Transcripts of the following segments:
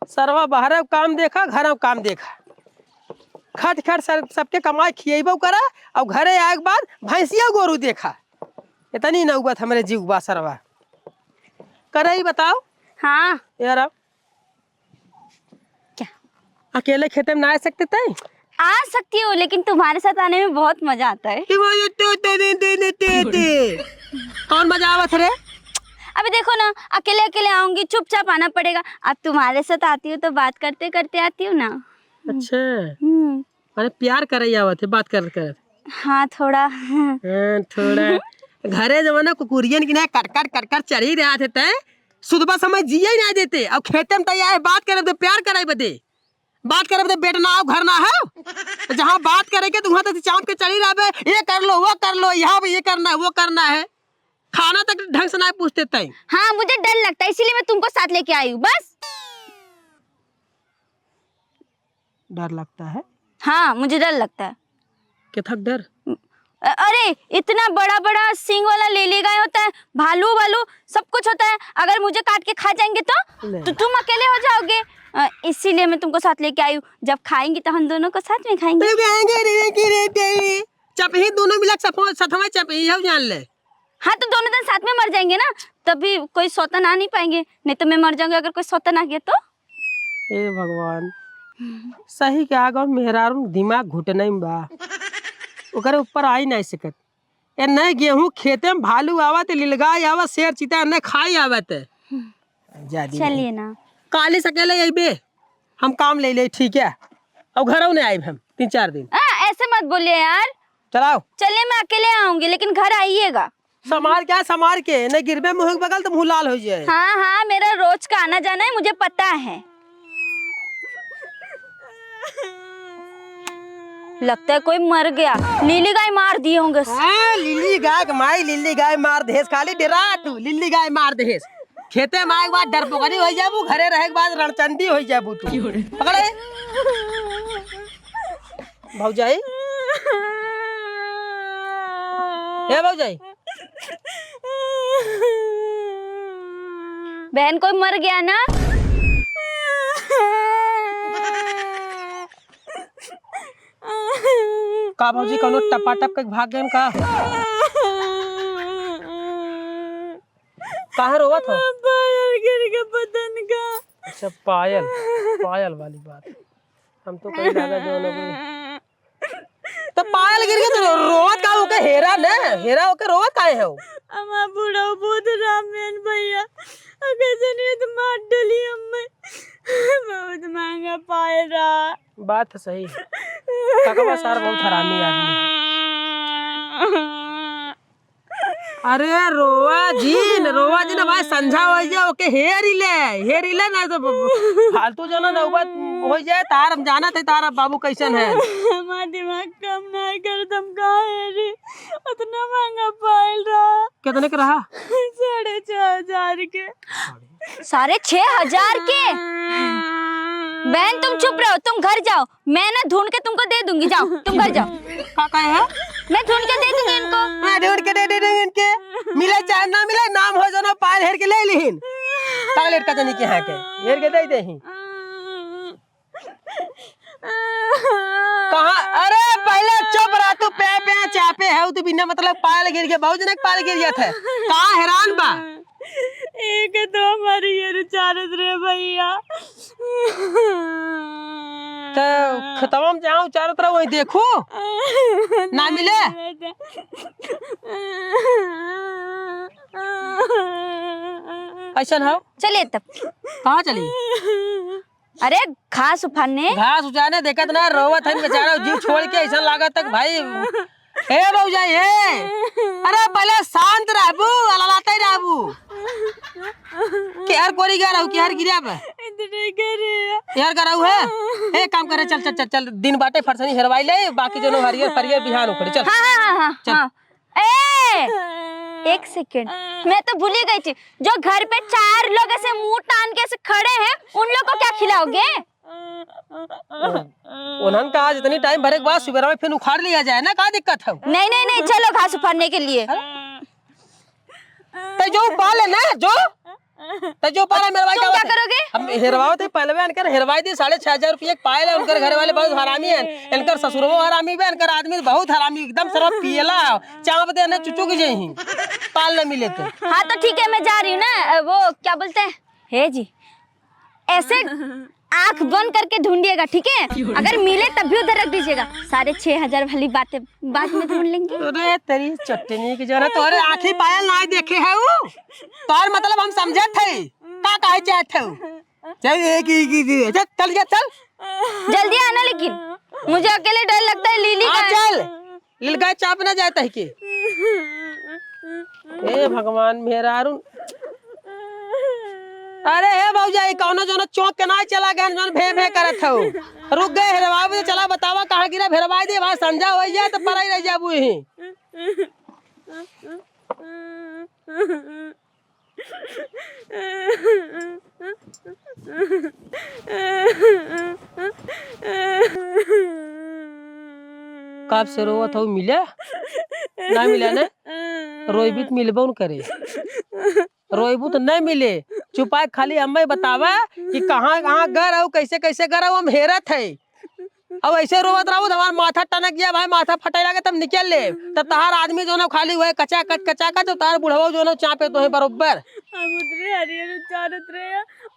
सरवा बाहर काम देखा, घर काम देखा, खट खट सबके कमाई खिएबो करा और घरे आए के बाद भैंसिया गोरू देखा। इतनी नौबत हमारे जीव बा सरवा करे ही बताओ। हाँ यार अब क्या अकेले खेते में ना आ सकते थे? आ सकती हूँ, लेकिन तुम्हारे साथ आने में बहुत मजा आता है। कौन मजा आवत रे? अभी देखो ना, अकेले अकेले आऊंगी, चुपचाप आना पड़ेगा। अब तुम्हारे साथ आती हूँ तो बात करते करते आती हूँ ना। अच्छा अरे प्यार करे आवत है बात कर कर। हाँ थोड़ा। थोड़ा घरे जमाना कुकुरियन की ना कट चढ़ी रहा थे तय सुबह समय जिये ही नहीं देते। अब खेते में तैयार बात करे तो प्यार करे बदे, बात करे बदे बेट ना आओ घर ना है। जहाँ बात करेंगे तो वहाँ तक चाँद के चढ़ी रहा ये कर लो वो कर लो, यहाँ भी ये करना है वो करना है, खाना तक ढंग से नहीं पूछते तय। हाँ मुझे डर लगता है, इसीलिए मैं तुमको साथ लेके आई हूँ बस। डर लगता है? हाँ मुझे डर लगता है। कितना डर? अरे इतना बड़ा बड़ा सींग वाला लेली गाय होता है, भालू वालू सब कुछ होता है। अगर मुझे काट के खा जाएंगे तो तुम अकेले हो जाओगे। इसीलिए मैं तुमको साथ लेके आई हूँ। जब खाएंगी तो हम दोनों को साथ में खाएंगे। चपही दोनों मिला सथवा चपही हो जान ले। हाँ तो दोनों दिन साथ में मर जाएंगे ना, तभी कोई सौतन आ नहीं पाएंगे। नहीं तो मैं मर जाऊंगी अगर कोई सौतन आ गया तो। ए भगवान सही के आगे मेहरारू दिमाग घुटने में बा, ओकरे ऊपर आई नहीं सकत। ए नहीं गेहूं खेते में भालू आवत, लीलगाय आवत, शेर चीता न खाई आवत। चलिए ना काली सकेले अबे हम काम ले ले ठीक है। अब घर नहीं आए हम 3-4 दिन। ऐसे मत बोलिए यार। चलाओ चलिए मैं अकेले आऊंगी, लेकिन घर आइएगा। समार क्या समार के न गिरबे मुँह के बगल तो मुँह लाल हो जाए। हाँ हाँ मेरा रोज का आना जाना है, मुझे पता है। लगता है कोई मर गया, लीली गाय मार दिए होंगे। लिल्ली गाय कमाई, लिल्ली गाय मार देस, खाली डरा तू लिल्ली गाय मार देस। खेते में आए के बाद डरपोकनी हो जाबू, घरे रहे के बाद रणचंडी हो जाबू तू। पकड़े भौजाई, हे भौजाई बहन कोई मर गया ना। का भौजी कौनो टपाटप के भाग गए का? काहे रोवत हो? पायल गिर के बदन का। अच्छा पायल, पायल वाली बात हम तो कहीं लगा जो न तो पायल गिर के तो रोवत का होके हेरा न हेरा होके रोवत काहे हो? अम्मा बूढ़ा बहुत रामेन भैया कैसे नहीं तो मार डली अम्मा। बहुत महंगा पायल रहा। बात तो सही है, काका सार बहुत हरामी आदमी है। अरे रोवा जी ना भाई संझा हो जाए ओके हेर ही ले ना तो फालतू जो ना नौबत हो जाए। तार हम जाना थे तारा बाबू कैसन है। हमारा दिमाग काम नहीं कर, तुम कहाँ है रे? उतना महंगा पायल रहा। कितने का रहा? 6,500 के। 6,500 के? बहन तुम चुप रहो, तुम घर जाओ, मैं ना ढूंढ के तुमको दे दूंगी। जाओ तुम घर जाओ। काका है मैं ढूंढ के दे दूंगी इनको। मैं ढूंढ के दे दूंगी इनके, मिले चाहे ना मिले नाम हो जाना पायल हेर के ले लिहिन टॉयलेट का जनी के यहाँ के हेर के दे दे ही। कहाँ? अरे पहले चुप रहा तू, पे चापे है तू बिना मतलब पायल गिर गया। बहुत जन पायल गिर गया था, कहाँ हैरान बा? एक तो हमारी ये चारत रे भैया। तो खतम जाऊं चारों तरफ वही देखो ना मिले। ऐसा हो चलिए तब। कहाँ चली? अरे घास उफाने। घास उजाने देखत ना रोवत है बेचारा जीव छोड़ के ऐसा लागत तक भाई। हे भौजाई हे, अरे पहले शांत रहबू अललाते रहबू। केहर कोरी गा रहू, केहर गिरा बे इतने करे यार कराऊ है। एक काम करे चल चल चल चल दिन बाटे फरसनी हेरवाई ले, बाकी जो हरियर फरियर बिहान उखड़ी चल। हाँ। एक सेकंड, मैं तो भूल ही गई थी। जो घर पे 4 लोग ऐसे मुंह तान के ऐसे खड़े हैं, उन लोग को क्या खिलाओगे? उन्हन का आज इतनी टाइम भरे के बाद सुबह में फिर उखाड़ लिया जाए ना, क्या दिक्कत है? नहीं चलो घास उखाड़ने के लिए। तो जो पाले ना जो तो जो पारा मेरवाई तुम क्या करोगे? हम हेरवाओ थे पहले इनकर हेरवाई दी 6,500 रुपये पायल है। उनकर घर वाले बहुत हरामी है, इनकर ससुरवो हरामी है, इनकर आदमी बहुत हरामी एकदम शराब पियला चाप दे चुचुक जाही पाल न मिले तो। हाँ तो ठीक है, मैं जा रही हूँ ना, वो क्या बोलते हैं, हे जी ऐसे आंख बंद करके ढूंढिएगा, ठीक है? अगर मिले तब भी उधर रख दीजिएगा। 6,500 वाली बातें बाद में ढूंढ लेंगे। अरे तेरी चटनी की जरा तोरे आंखी पायल ना देखे है वो तोर मतलब हम समझे थे का कहे चाहते हो। चल चल जा चल जल्दी आना, लेकिन मुझे अकेले डर लगता है लीली का। चल लीलगाय चाप ना जाता है कि हे भगवान मेरा अरुण। अरे हे भौजाई कौनो जोनो चौक के ना चला गया जोन भे भे करत हो रुक गए हेरवा भी चला बतावा कहाँ गिरा भेरवाई दे भाई समझा हो जाए तो पराई रह जाबू ही। कब से रोवत हो मिले ना मिले ना रोईबी तो मिलबो न करे रोईबू तो नहीं मिले चुपाए खाली हमें बतावा कि कहाँ कहाँ गर हो कैसे कैसे गर हो हम हेरत है। अब ऐसे रोवत रहो हमारा माथा टनक गया भाई माथा फटे लगे तब निकल ले तब तहार आदमी जो ना खाली हुए कचा कच तार बुढ़वा जो ना चापे तो है बरोबर हम उतरे हरियर उचार उतरे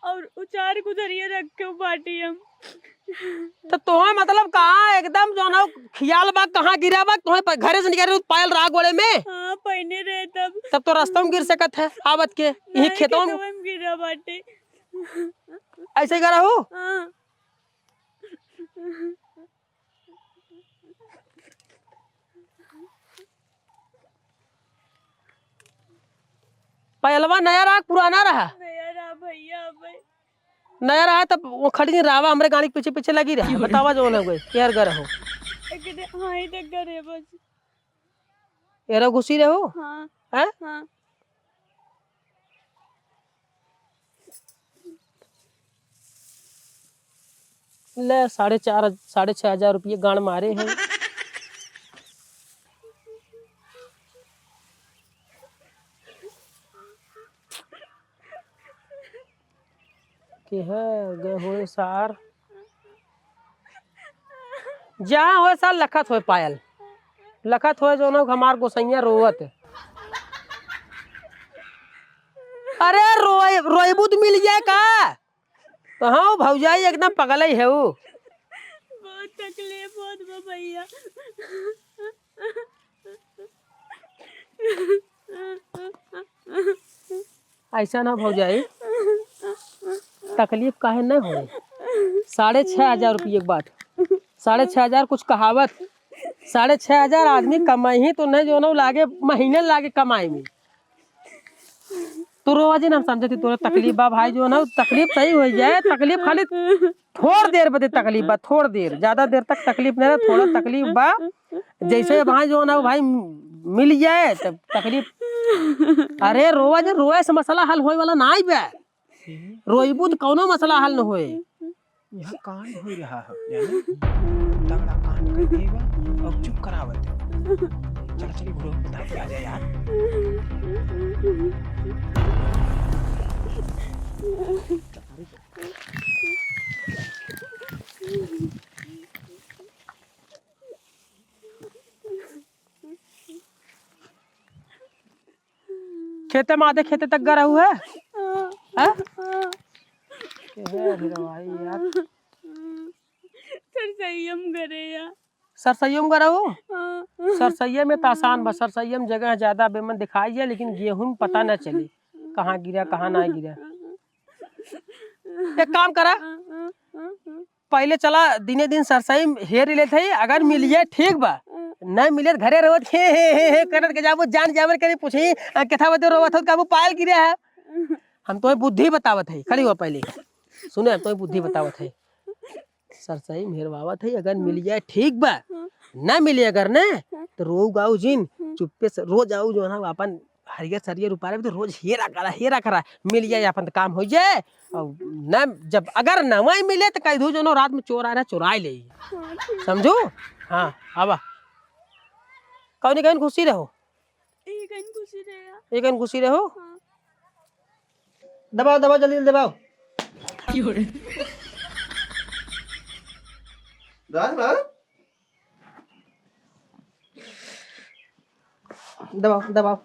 और उचार गुजरिए रखे पार्टी हम तो तुम्हें मतलब कहाँ एकदम जो ना ख्याल बा कहाँ गिरा बा तुम्हें घरे से निकल पायल रहा गोले में। हाँ पहने रहे तब तो रास्ता में गिर सकत है आवत के यही खेतों में गिरा बाटे ऐसे गिरा हो। हाँ पहलवा नया रहा पुराना रहा नया रहा भैया भाई नया रहा तब वो खड़ी नहीं रहा हमारे गाड़ी के पीछे पीछे लगी रहा बतावा जो ना कोई यार गर हो हाँ ही तक करे बस एरो घुसी रहो हाँ हैं हाँ ले 6,500 रुपये गाड़ मारे हैं। कि है गए हुए सार जहाँ हो साल लखत हो पायल लखत हो जो ना हमार गोसैया रोवत। अरे रोईबू तो मिल जाए का तो हाँ भौजाई एकदम पगल ही है वो बहुत तकलीफ बहुत बा भैया ऐसा ना भौजाई तकलीफ काहे न हो 6,500 रुपये एक बात 6,500 कुछ कहावत 6,500 आदमी कमाई ही तो नहीं जो ना लागे महीने लागे कमाई में तो रोज हम समझते तोरा तकलीफ बा भाई जो ना तकलीफ सही हो जाए तकलीफ खाली थोड़ देर बदे तकलीफ बा थोड़ देर ज्यादा देर तक तकलीफ नहीं थोड़ा तकलीफ बा जैसे भाई जो ना भाई मिल जाए तब तकलीफ। अरे रोए से मसला हल होए वाला ना बे रोईबू तो कौनो मसला हल न होए। यहाँ कांड हो रहा है तगड़ा कांड कर देगा अब चुप करावत चल चली बुढ़ो बता के आ जाए यार खेते में आधे खेते तक गरा हुआ है भाई यार सर सही हम करे या सरसैया में गरा हो हाँ सरसैया में तो आसान बस सरसैया में जगह ज्यादा बेमन दिखाई है लेकिन गेहूं में पता न चले कहाँ गिरा कहाँ ना गिरा। एक काम करा पहले चला दिने दिन सरसई हेर ले थे अगर मिलिए ठीक बा नहीं मिले घरे रोवत हे करत के जाबो जान जावर करे पूछी कथा बते रोवत हो काबू पायल गिरे है। हम तो बुद्धि बतावत है खड़ी हुआ पहले सुने तो बुद्धि बतावत है सरसई मेहरवावत है अगर मिल जाए ठीक बा ना मिले अगर न तो रो गाऊ जिन चुप्पे से रोज आऊ जो है अपन हरियर सरियर रुपा तो रोज हेरा करा मिल जाए अपन काम हो जाए और न जब अगर न वही मिले तो कह दू जो रात में चोर आ रहा चुराई ले समझो। हाँ आवा कौन कहीं खुशी रहो एक खुशी रहे एक खुशी रहो। दबाओ दबाओ जल्दी जल्दी दबाओ। दबाओ दबाओ।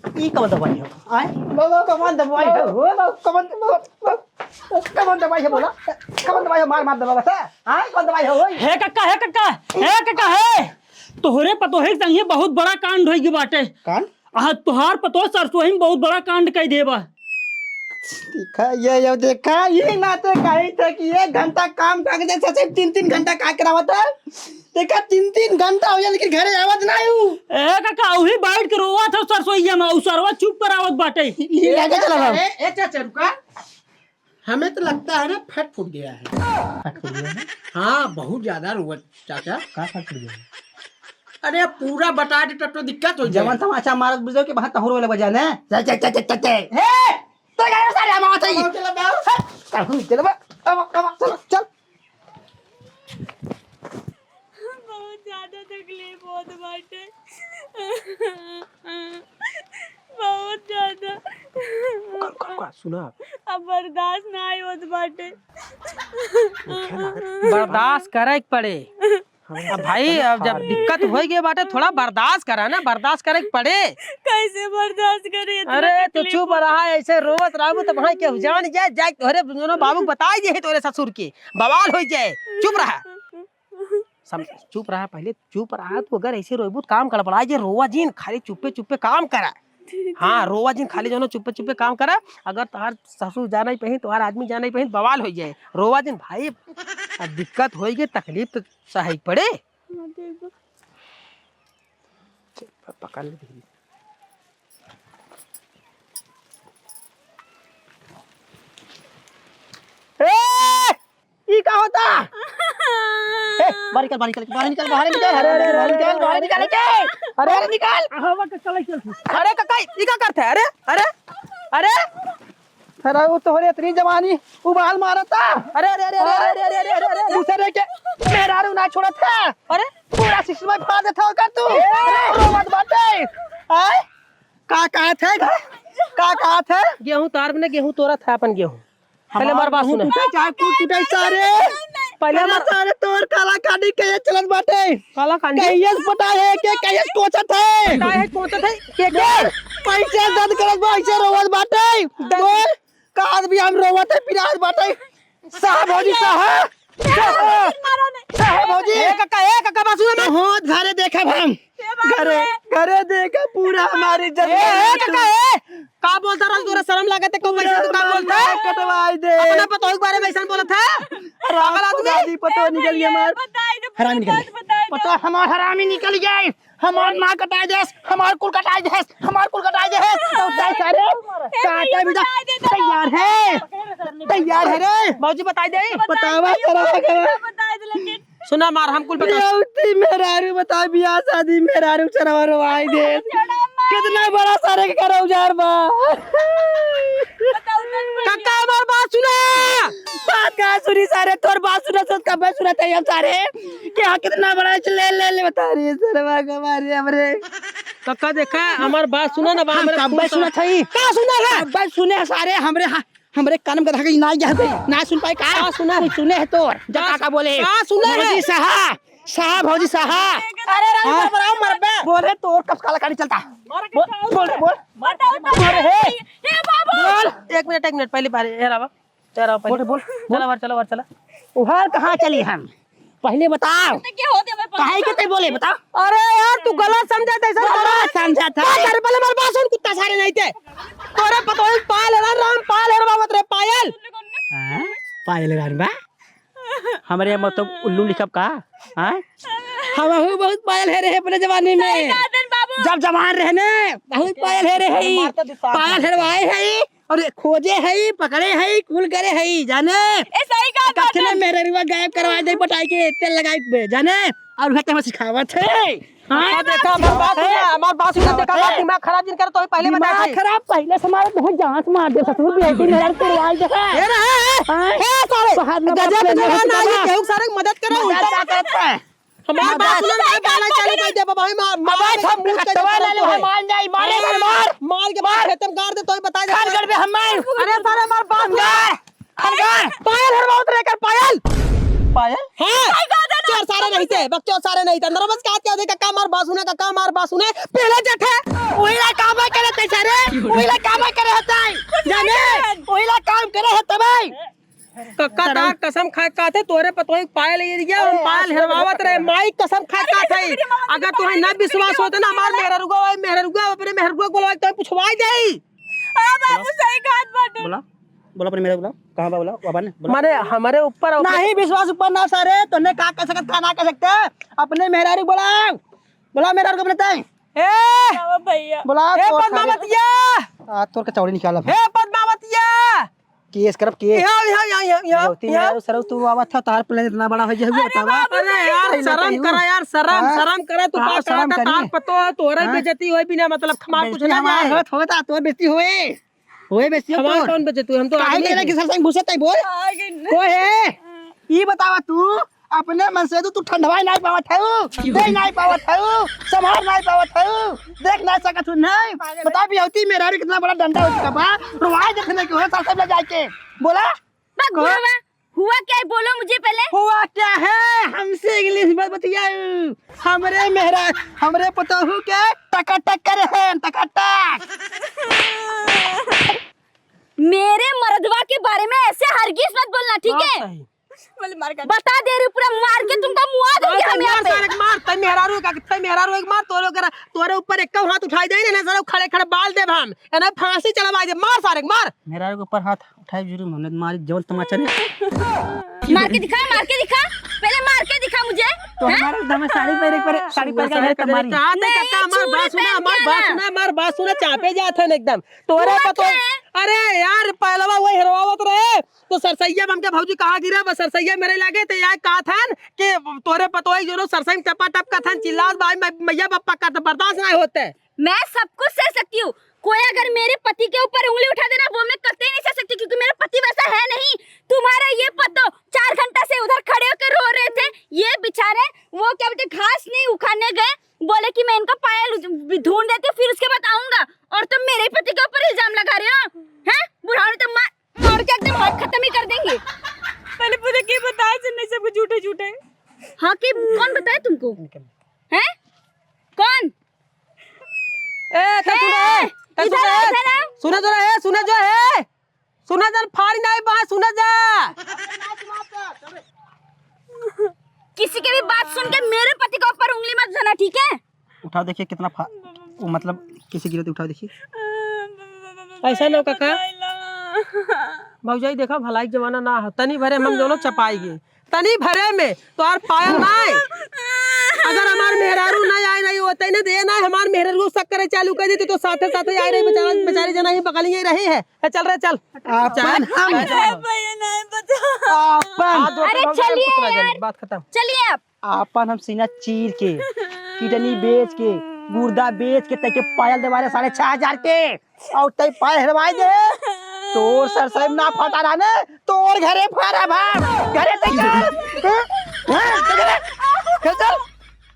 ई कौन दवाई है? आए बोलो कौन दवाई है? बोलो कौन दवाई है? बोला कौन दवाई है? मार मार दबा बता। आए कौन दवाई है? ओए हे कक्का हे कक्का हे कक्का हे तोहरे पतोहे संगे बहुत बड़ा कांड होई बाटे। कान तुहार पतो सरसोही में बहुत बड़ा कांड कई देबा। देखा ये देखा ये नाते कही थे कि 1 घंटा काम करके जैसे 3-3 घंटा का करावत है। देखा 3-3 घंटा हो गया लेकिन घरे आवत ना हूं। ए कक्का वही बैठ के रोवा था सरसोईया में उसरवा चुप करावत बाटे। ये आगे चला रहा ए चाचा रुका, हमें तो लगता है ना फट फूट गया है। फट फूट गया है? हाँ बहुत ज्यादा रुआ चाचा। का फट फूट गया है? अरे पूरा बता दे तो दिक्कत हो जाए। जवन तमाचा मारत बुझो के बाहर तहरो वाला बजा ने चल हे तो गए सारे हम आवत है। चलो बाबू चल बा अब चल चल। बहुत ज्यादा तकलीफ होत बाटे, बहुत ज्यादा। सुना अब बर्दाश्त ना होत बाटे। बर्दाश्त करे के पड़े। अब भाई अब जब दिक्कत हो गई बाटे थोड़ा बर्दाश्त करा ना, बर्दाश्त करे के पड़े। कैसे बर्दाश्त करे इतना अरे तो तकलीफ चुप रहा ऐसे रोवत रहबो तो भाई के जान जाए जाए तोरे दोनों बाबू बताई जे तोरे ससुर के बवाल हो जाए। चुप रहा चुप रहा पहले चुप रहा। तो अगर ऐसे रोबू तो काम गड़बड़ा जे रोवा जीन खाली चुप्पे चुप्पे काम करा। हाँ रोवा जीन खाली जो चुप्पे चुप्पे काम करा। अगर तुम्हार ससुर जाना ही पही तुम्हार आदमी जाना ही पही बवाल हो जाए। रोवा जीन भाई अब दिक्कत हो गई तकलीफ तो सही पड़े। पकड़ ले। ये क्या होता? बाहर निकल बाहर निकल बाहर निकल बाहर निकल। अरे अरे बाहर निकल बाहर निकल के अरे अरे निकल। हवा के चले चल। अरे कक्का ये क्या करते है? अरे अरे अरे अरे वो तोहरे इतनी जवानी उबाल मारा था। अरे अरे अरे अरे अरे अरे अरे अरे दूसरे के मेहरारू ना छोड़ा था। अरे पूरा सिस्टम में फाड़ देता हो कर तू। मत बाटे आए का थे का थे? गेहूं तार में गेहूं तोरा था अपन गेहूं। पहले हमार बात सुन चाहे कूट टूटे सारे पहले हमार सारे तोर काला काटी के चलत बाटे। काला काटी कहियस पटाए है के कहियस कोचत है पटाए है कोचत है के पैसे दर्द करत बा ऐसे रोवत बाटे। बोल का आदमी हम रोवत है पिराज बाटे। साहब भौजी साहब साहब भौजी ए कक्का बात सुन ना हो घरे देखा हम घरे घरे देखा पूरा हमारी इज्जत। ए कक्का का बोलता रहा तोरा शर्म लागत है को पैसा तू का बोलता है? कटवाई दे अपना पतो के बारे में ऐसा बोलत है। पागल आदमी पतो निकल गया मार हरामी निकल पतो हमार हरामी निकल गए। हमार मां कटाई दे हमार कुल कटाई दे हमार कुल कटाई दे तो दाई सारे काटा बिदा तैयार है रे भौजी बताई दे बतावा करा सुना मार हम कुल बता मेहरारू बता बियाह शादी मेहरारू चरवा रवाई दे कितना बड़ा सारे के करो जार बा। कक्का हमार बात सुना बात का सुनी सारे तोर बात सुना सोच का बात सुना हम सारे क्या कितना बड़ा ले ले ले बता रही है सरवा हमारे हमरे। कक्का देखा हमार बात सुना ना बात सुना थई का सुना है बात सुने सारे हमरे हमरे कान में गधा के ना जा गई ना सुन पाए का सुना सुने है तो जा काका बोले का सुना है भौजी साहब भौजी साहब। अरे राम बराव मरबे बोले तोर कब काला काटी चलता बोल बोल हे बोल 1 मिनट पहले बारे हेरावा पहले बोल चला चला उहार कहां चली हम पहले बताओ क्या होते मैं काहे के ते बोले बताओ। अरे यार तू गलत समझा था ऐसा गलत समझा था तेरे पहले मार बात सुन कुत्ता सारे नहीं थे तोरे पतो है पायल है राम पायल है बाबा तेरे पायल हां पायल रान बा हमरे मतलब उल्लू लिखब का हां हम बहुत पायल है रे अपने जमाने में जब जवान रहने बहुत पायल है रे पायल हेरवाए है और खोजे है पकड़े है कुल करे है जाने ए सही कहा कखने मेरे रुआ गायब करवा दे पटाई के तेल लगाई पे जाने और हते में सिखावत है। हां देखा हमार बात सुन देखा बात दिमाग खराब जिन कर तो पहले बता दिमाग खराब पहले से हमारे बहुत जांच मार दे ससुर भी ऐसी मेहर करवाई देखा ये रहा सारे गजब जवान आई केहू सारे मदद करो उल्टा करता है हमार बात सुन बाला चालू कर दे भाई मार मार के मुंह के मार जाई मारे मार मार के बाद खत्म कर दे तो बता दे कर दे हम मार अरे सारे मार बात पायल हरवा उतरे कर पायल पायल हाँ चार सारे नहीं थे बच्चों सारे नहीं थे अंदर बस क्या थे कक्का मार बासुने पहले जठे ओइला काम करे ते सारे ओइला काम करे होता है जाने ओइला काम करे होता भाई कक्का ता कसम खा का थे तोरे पतोई पायल ये दिया हम पायल हरवावत रहे माई कसम खा का थे अगर तुम्हें न विश्वास होता ना हमार मेहरुआ अपने मेहरुआ को तो पूछवाई जाई हां बाबू सही बात बाटे बोला बोला पर मेरा बोला कहां बा बोला बाबा ने बोला माने हमारे ऊपर नहीं विश्वास ऊपर ना सारे तूने का कह सकता ना कह सकते अपने मेहरारू बोला बोला मेहरारू को बताए ए बाबा भैया बोला ए पद्मावतिया आ तोर का चौड़ी निकाला ए पद्मावतिया केस करब केस यहाँ होती है सर तू आवा था तार प्लेन इतना बड़ा हो जाए बतावा अरे यार शर्म करा यार शर्म करा तू हाँ, का शर्म तार करिए। पतो तोरे बेइज्जती होई बिना मतलब खमा कुछ ना जाए होता तो बेइज्जती होए बेइज्जती हमार तो कौन बेइज्जती हम तो काहे आदमी के सर संग घुसे तई बोल आगे कोई है ई बतावा तू अपने मन से तू ठंडवाई नहीं पावत है दे नहीं पावत है संभाल नहीं पावत है देख नहीं सकत तू नहीं बता भी होती मेरा कितना बड़ा डंडा हो चुका बा रुवाई देखने के हो सब ले जाके बोला हुआ क्या है बोलो मुझे पहले हुआ क्या है हमसे इंग्लिश मत बतियाओ हमरे मेहरा हमरे पतोहू के टक करे हैं टक मेरे मर्दवा के बारे में ऐसे हरगिज मत बोलना ठीक है बोले मार कर बता दे रही हूँ, पूरा मार के तुमका मुआ दूंगी हम यहाँ पे मार तई मेहरारू का तई मेहरारू एक मार तोरे ऊपर एक हाथ उठाई दे ना सारे खड़े खड़े बाल दे हम एना फांसी चढ़वा दे मार सारे मार मेरा के ऊपर हाथ उठाए जरूर हमने मारी जवन तमाचा ने मार के दिखा पहले मार के दिखा मुझे तो हमारे एकदम साड़ी पहन के है तुम्हारी चाहते कक्का हमार बात सुना चापे जाते हैं एकदम तोरे पतो अरे यार पहलवा वही हरवावत रहे तो सरसैया हमके भौजी कहा गिरा बस सरसैया मेरे लागे तो यार कहा था कि तोरे पतोई जो सरसई में टपा टप का था चिल्लास भाई मैया बप्पा का तो बर्दाश्त नहीं होते मैं सब कुछ सह सकती हूँ कोई अगर मेरे पति के ऊपर उंगली उठा देना वो मैं कतई नहीं सह सकती क्योंकि मेरा पति वैसा है नहीं तुम्हारा ये पतो 4 घंटा से उधर खड़े होकर रो रहे थे ये बेचारे वो क्या बोलते घास नहीं उखाड़ने गए बोले कि मैं इनका पायल ढूंढ देती हूँ फिर उसके बाद आऊंगा और तुम मेरे पति के ऊपर इल्जाम लगा रहे हो हैं बुढ़ाने तो मार के एकदम हाथ खत्म ही कर देंगे पहले पूरे के बताया सुनने सब झूठे झूठे हाँ कि कौन बताए तुमको हैं कौन सुना जरा फाड़ी नहीं बात सुना जा किसी की भी बात सुन के मेरे पति के ऊपर उंगली मत उठाना ठीक है उठाओ देखिए कितना वो मतलब किसी गिरते उठाओ देखिए ऐसा ना कक्का भौजाई देखा भलाई जमाना ना है तनी भरे हम दोनों चपाएंगे तनी भरे में तो और पायल नहीं अगर हमार मेहरारू नहीं आए नहीं होते ना दे ना हमार मेहरारू शक करे चालू कर देती तो साथे साथे आ रही बेचारी जना ही बगल ही रही है चल रहे चल भैया नहीं पता अरे चलिए यार बात खत्म चलिए आप आपन हम सीना चीर के किडनी बेच के गुर्दा बेच के तके पायल देवाले 6,500 के और तई पायल हरवाई दे तोर सरसई ना फटा रहा ने तोर घरे फारा भाग घरे तक चल चल